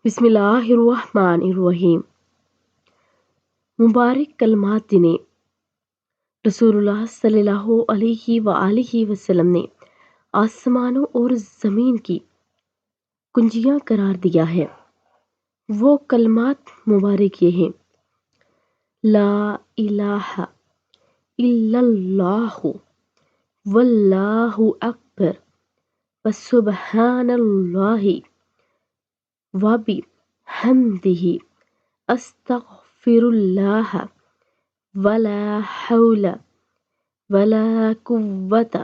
بسم اللہ الرحمن الرحیم۔ مبارک کلمات جنہیں رسول اللہ صلی اللہ علیہ وآلہ وسلم نے آسمانوں اور زمین کی کنجیاں قرار دیا ہے، وہ کلمات مبارک یہ ہیں: لا الہ الا اللہ واللہ اکبر وسبحان اللہ وبحمدہ استغفر اللہ ولا حول ولا قوة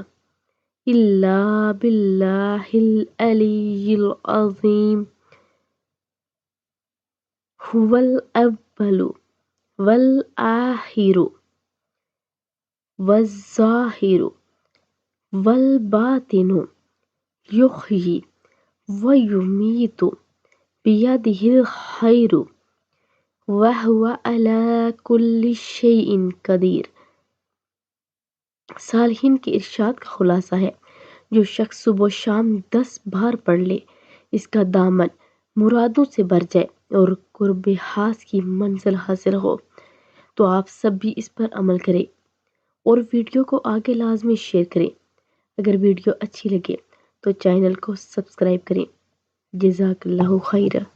الا باللہ العلی العظیم هو الاول والآخر والظاہر والباطن یحیی ویمیت بیدہ الخیر وہو علی کل شیء قدیر۔ صالحین کے ارشاد کا خلاصہ ہے: جو شخص صبح و شام 10 بار پڑھ لے، اس کا دامن مرادوں سے بھر جائے اور قرب حاص کی منزل حاصل ہو۔ تو آپ سب بھی اس پر عمل کریں اور ویڈیو کو آگے لازمی شیئر کریں۔ اگر ویڈیو اچھی لگے تو چینل کو سبسکرائب کریں۔ جزاک اللہ خیر۔